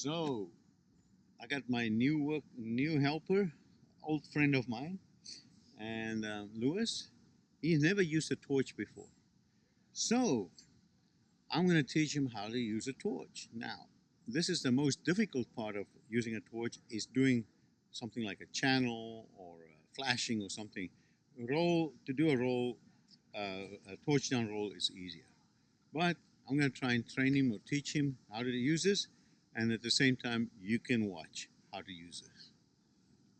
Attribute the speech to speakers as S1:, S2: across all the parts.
S1: So I got my new helper, old friend of mine, and Luise. He's never used a torch before, so I'm going to teach him how to use a torch. Now, this is the most difficult part of using a torch, is doing something like a channel or flashing or something. To do a torch down roll is easier. But I'm going to try and train him or teach him how to use this, and at the same time, you can watch how to use this.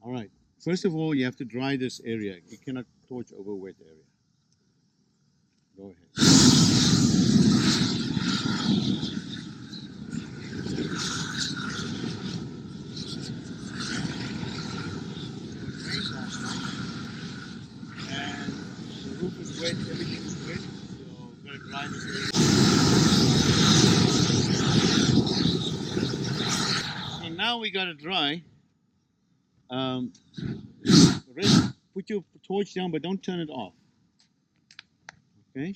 S1: All right. First of all, you have to dry this area. You cannot torch over wet area. Go ahead. And the roof is wet, everything is wet, so I'm going to dry this area. So now we got to dry. Put your torch down, but don't turn it off. Okay?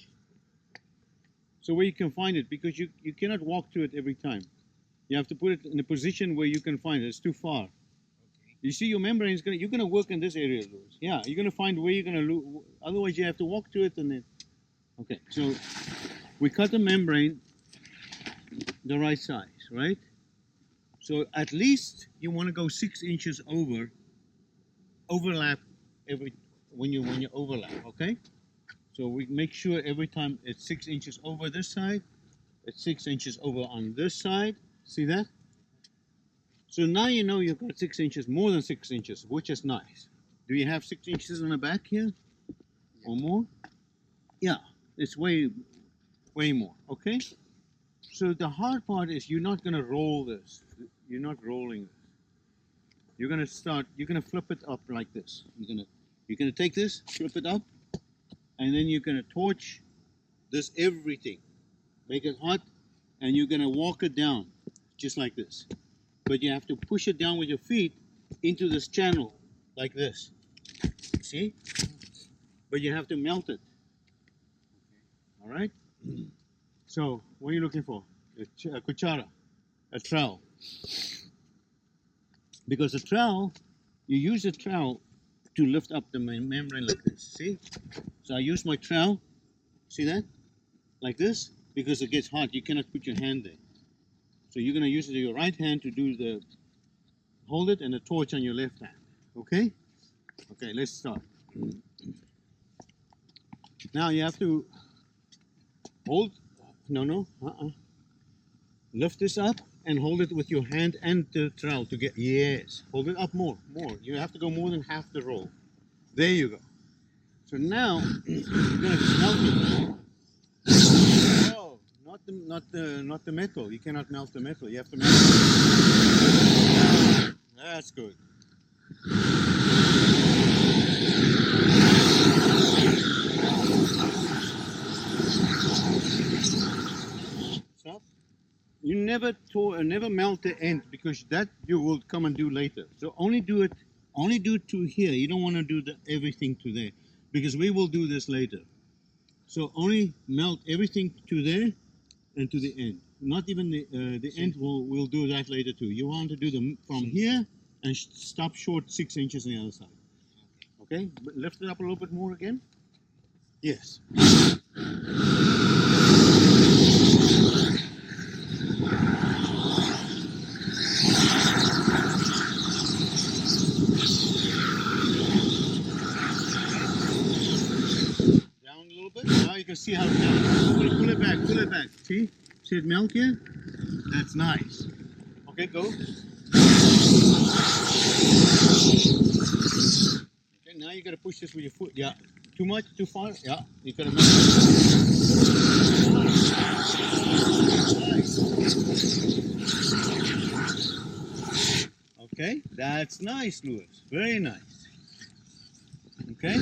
S1: So where you can find it, because you cannot walk to it every time. You have to put it in a position where you can find it. It's too far. Okay. You see, your membrane is you're gonna work in this area, Luise. Yeah, you're gonna find where you're gonna otherwise you have to walk to it and then. Okay, so we cut the membrane the right size, right? So at least you want to go 6 inches overlap when you overlap, okay? So we make sure every time it's 6 inches over this side, it's 6 inches over on this side. See that? So now you know you've got 6 inches, more than 6 inches, which is nice. Do you have 6 inches in the back here? Or more? Yeah, it's way more, okay? So the hard part is you're not gonna roll this. You're not rolling this. You're gonna flip it up like this. You're gonna take this, flip it up, and then you're gonna torch this everything. Make it hot, and you're gonna walk it down, just like this. But you have to push it down with your feet into this channel, like this. See? But you have to melt it. All right? So, what are you looking for? A cuchara, a trowel. Because a trowel, you use a trowel to lift up the membrane like this. See? So I use my trowel. See that? Like this, because it gets hot. You cannot put your hand there. So you're going to use your right hand to hold it, and the torch on your left hand. Okay? Okay, let's start. Now you have to hold, lift this up and hold it with your hand and the trowel to get, yes. Hold it up more. You have to go more than half the roll. There you go. So now, you're going to melt it. Oh, not the metal. You cannot melt the metal. You have to melt it. That's good. Stop. You never melt the end, because that you will come and do later. So only do it to here. You don't want to do everything to there, because we will do this later. So only melt everything to there and to the end. Not even the end, we'll do that later too. You want to do them from here and stop short 6 inches on the other side. Okay? But lift it up a little bit more again. Yes. Now you can see how it melts. Pull it back. See it melt here? That's nice. Okay, go. Okay, now you gotta push this with your foot. Yeah. Too much, too far? Yeah. You gotta melt it. Nice. Okay, that's nice, Luise. Very nice. Okay?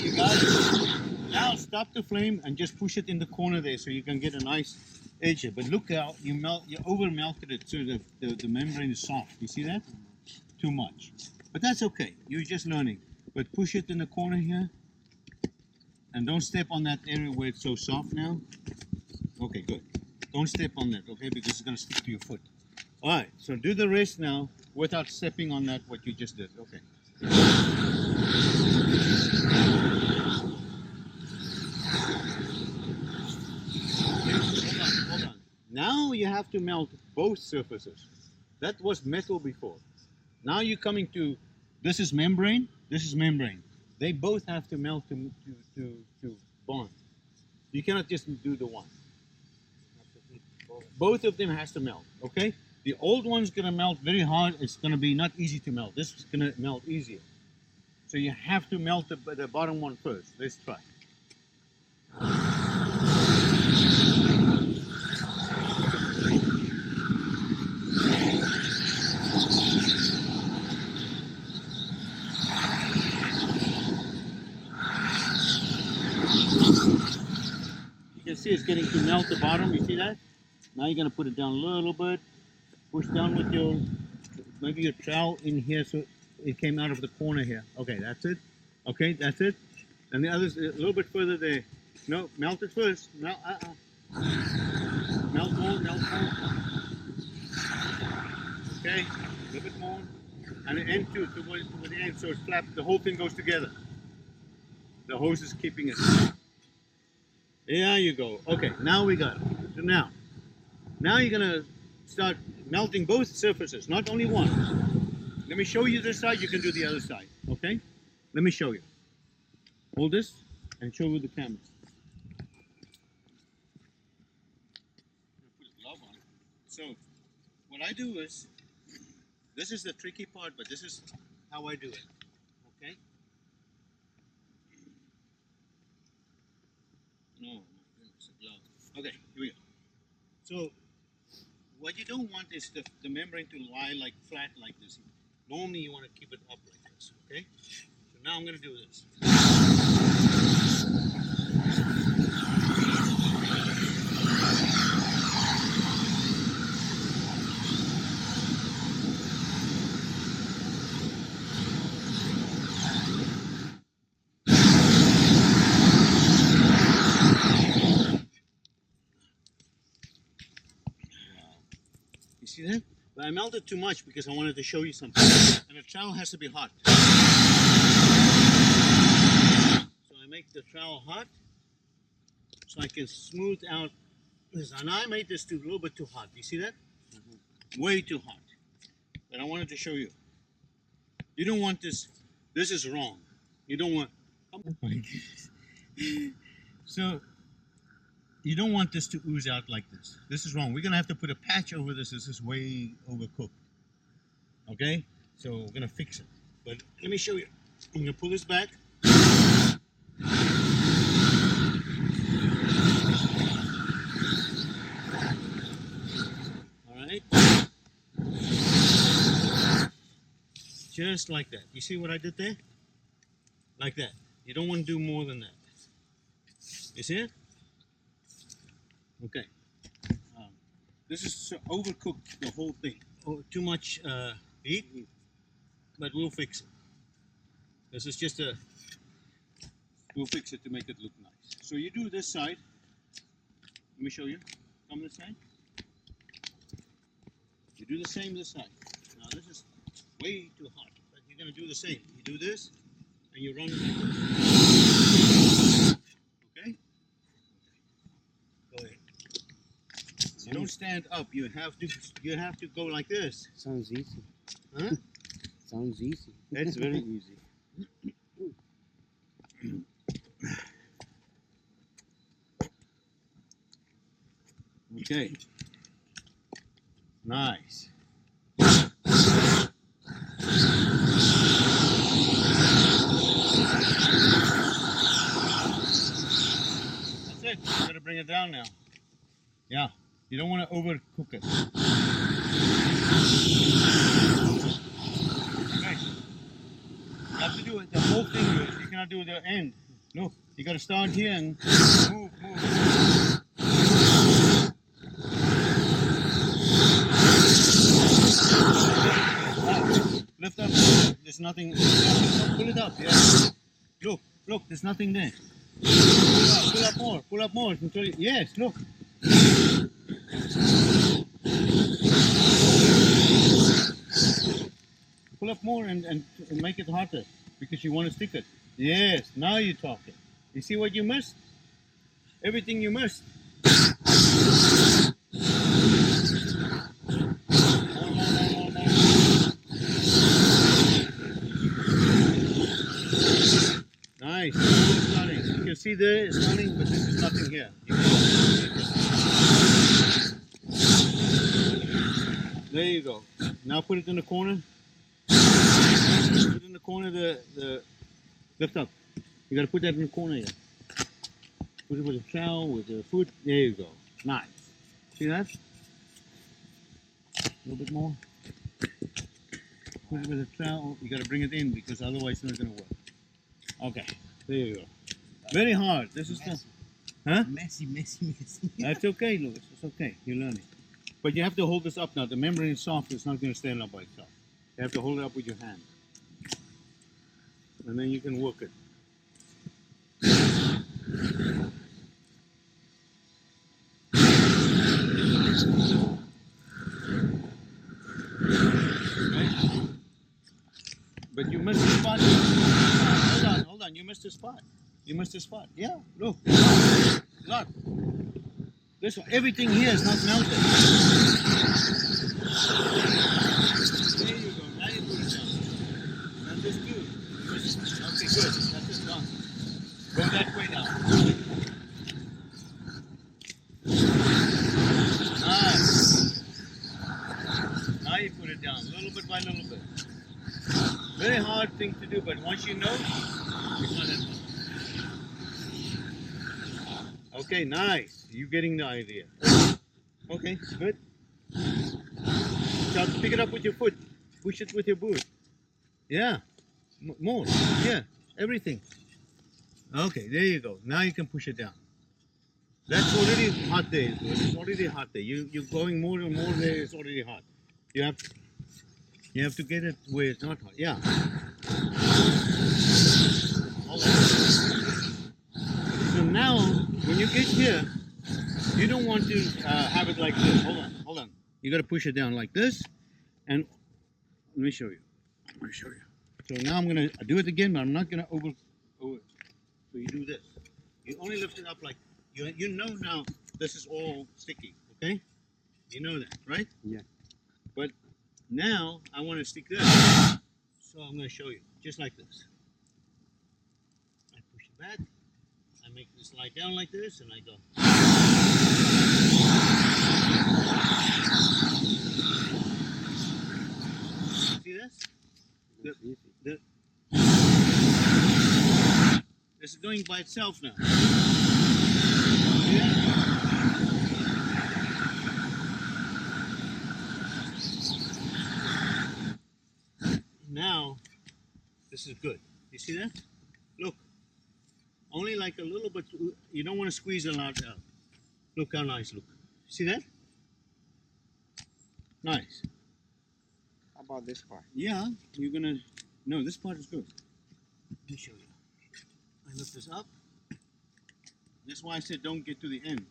S1: You got it. Now stop the flame and just push it in the corner there so you can get a nice edge here. But look how you over melted it so the membrane is soft. You see that? Too much. But that's okay. You're just learning. but push it in the corner here. And don't step on that area where it's so soft now. Okay, good. Don't step on that, okay, because it's going to stick to your foot. All right, so do the rest now without stepping on that, what you just did. Okay. Hold on. Now you have to melt both surfaces. That was metal before. Now you're coming to, this is membrane, this is membrane. They both have to melt to bond. You cannot just do the one. Both of them has to melt, okay? The old one's gonna melt very hard. It's gonna be not easy to melt. This is gonna melt easier. So you have to melt the bottom one first. Let's try. You can see it's getting to melt the bottom. You see that? Now you're gonna put it down a little bit. Push down with your, maybe your trowel in here so it came out of the corner here. Okay, that's it. Okay, that's it. And the others a little bit further there. No, melt it first. Melt, melt more, melt more. Okay, a little bit more. And the end too, towards the end, so it's flat. The whole thing goes together. The hose is keeping it. There you go. Okay, now we got it. So now you're gonna start melting both surfaces, not only one. Let me show you this side, you can do the other side, okay? Let me show you. Hold this and show you the camera. Put a glove on. So, what I do is, this is the tricky part, but this is how I do it, okay? No, my goodness, a glove. Okay, here we go. So, what you don't want is the membrane to lie like flat like this. Normally you want to keep it up like this, okay? So now I'm going to do this. You see that? But I melted too much because I wanted to show you something. And the trowel has to be hot. So I make the trowel hot so I can smooth out this. And I made this too a little bit too hot. You see that? Way too hot. But I wanted to show you. You don't want this. This is wrong. You don't want. So you don't want this to ooze out like this. This is wrong. We're gonna have to put a patch over this. This is way overcooked. Okay? So we're gonna fix it. But let me show you. I'm gonna pull this back. Alright. Just like that. You see what I did there? Like that. You don't want to do more than that. You see it? Okay. This is overcooked the whole thing. Oh, too much heat, but we'll fix it. This is just we'll fix it to make it look nice. So you do this side. Let me show you. Come this side. You do the same this side. Now this is way too hot, but you're going to do the same. You do this, and you run it like this. Okay? Go ahead. You don't stand up. You have to go like this.
S2: Sounds easy.
S1: Huh?
S2: Sounds easy.
S1: That's very easy. Okay. Nice. That's it. You gotta bring it down now. Yeah. You don't want to overcook it. Okay. You have to do it the whole thing. You cannot do the end. No. You gotta start here and move. Lift up the There's nothing. Pull it up. Yeah. Look. There's nothing there. Pull up more. Pull up more. Until yes. Look. Pull up more and make it harder because you want to stick it. Yes. Now you're talking. You see what you missed? Everything you missed. Nice. It's starting. You can see there it's starting, but there's nothing here. There you go. Now put it in the corner. Put it in the corner. The lift up. You got to put that in the corner here. Put it with a trowel, with the foot. There you go. Nice. See that? A little bit more. Put it with a trowel. You got to bring it in because otherwise it's not going to work. Okay. There you go. Very hard. This is the... Huh?
S2: Messy.
S1: That's okay, Luise. It's okay. You're learning. But you have to hold this up now. The membrane is soft. It's not going to stand up by itself. You have to hold it up with your hand. And then you can work it. Okay. But you missed the spot. Hold on. You missed the spot. You missed the spot. Yeah, look. Look. This one, everything here is not melted. There you go. Now you put it down. And this too. Okay, good. That's it done. Go that way now. Nice. Now you put it down, little bit by little bit. Very hard thing to do, but once you know, it's not that hard. Okay, nice. You're getting the idea. Okay, good. Now pick it up with your foot. Push it with your boot. Yeah. More. Yeah. Everything. Okay, there you go. Now you can push it down. That's already hot there. It's already hot there. You're going more and more there. It's already hot. You have to get it where it's not hot. Yeah. Hold on. So now, when you get here, you don't want to have it like this. Hold on. You got to push it down like this. And let me show you. So now I'm going to do it again, but I'm not going to over. So you do this. You only lift it up like, you know now this is all sticky, okay? You know that, right?
S2: Yeah.
S1: But now I want to stick this. So I'm going to show you, just like this. I push it back. I make this slide down like this, and I go. See this? This is going by itself now. See that? Now, this is good. You see that? Look. Only like a little bit. You don't want to squeeze a lot out. Look how nice. Look. See that? Nice.
S2: How about this part?
S1: Yeah, you're gonna. No, this part is good. Let me show you. I lift this up. That's why I said don't get to the end.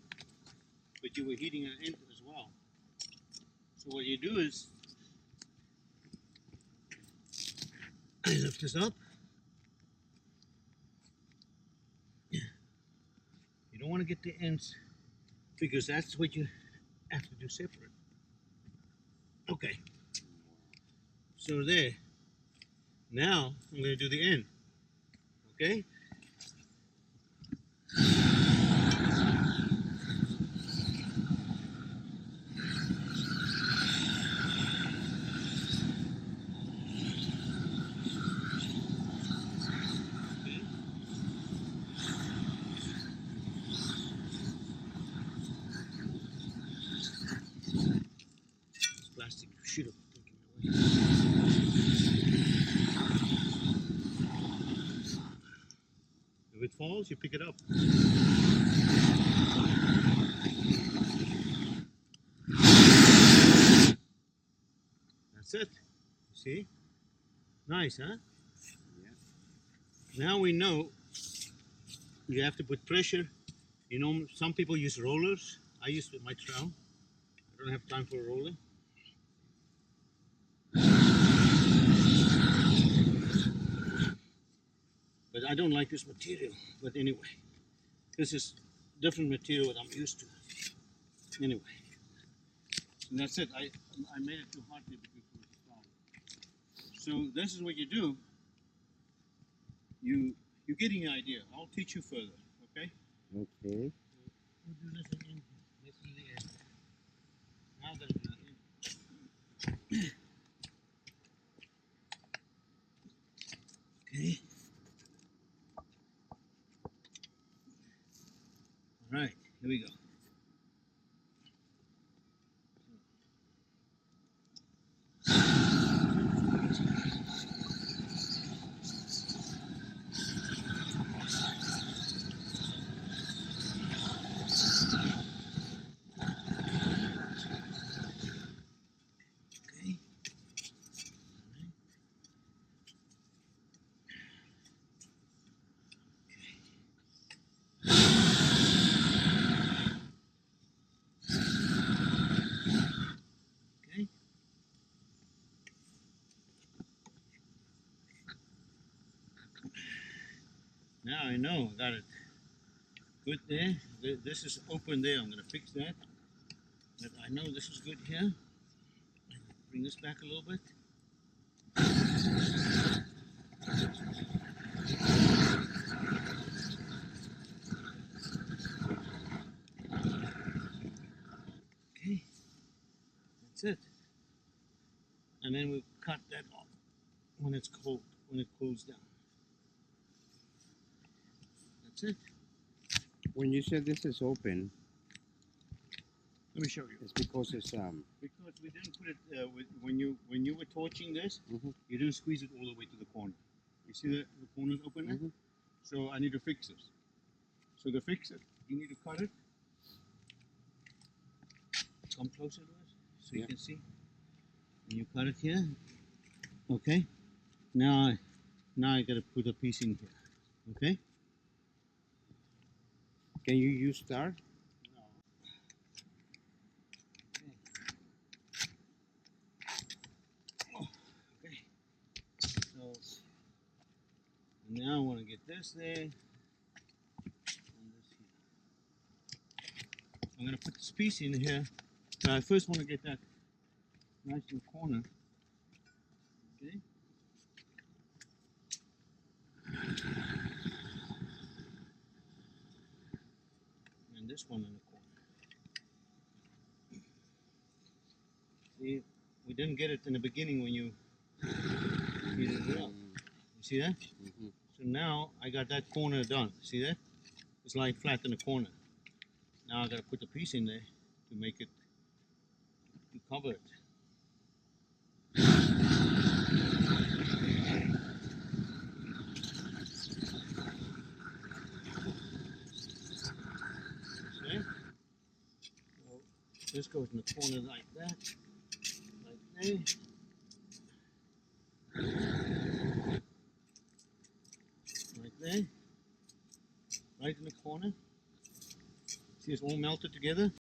S1: But you were heating an end as well. So what you do is, I lift this up. You don't want to get the ends because that's what you have to do separate. Okay. So there. Now I'm going to do the end. Okay? Plastic should have taken it away. If it falls, you pick it up. That's it. See? Nice, huh?
S2: Yeah.
S1: Now we know you have to put pressure. You know, some people use rollers. I use with my trowel. I don't have time for a roller. But I don't like this material. But anyway, this is different material that I'm used to. Anyway, so that's it. I made it too hot here because it was strong. So this is what you do. You're getting an idea. I'll teach you further. Okay.
S2: Okay.
S1: We'll do this again. This is the end. Now I'm gonna do the end. Okay. All right. Here we go. Okay. Okay. Now I know. Got it. Good there. This is open there. I'm gonna fix that. But I know this is good here. Bring this back a little bit. Okay. That's it. And then we cut that off when it's cold, when it cools down. That's it.
S2: When you said this is open,
S1: Let me show you.
S2: it's because it's
S1: Because we didn't put it when you were torching this,
S2: Mhm.
S1: you didn't squeeze it all the way to the corner. You see the corner's open there?
S2: Mhm.
S1: So I need to fix this. So to fix it, you need to cut it. Come closer to us so you
S2: Yeah.
S1: can see. And you cut it here. Okay. Now I gotta put a piece in here. Okay.
S2: Can you use star?
S1: No. Okay. So now I want to get this there and this here. I'm gonna put this piece in here. I first want to get that nice in the corner. Okay. And this one in the corner. See, we didn't get it in the beginning when you heated it up. You see that?
S2: Mm-hmm.
S1: So now I got that corner done. See that? It's lying flat in the corner. Now I gotta put the piece in there to make it to cover it. See? So this goes in the corner like that. Like there. Like there. Right in the corner. See, it's all melted together.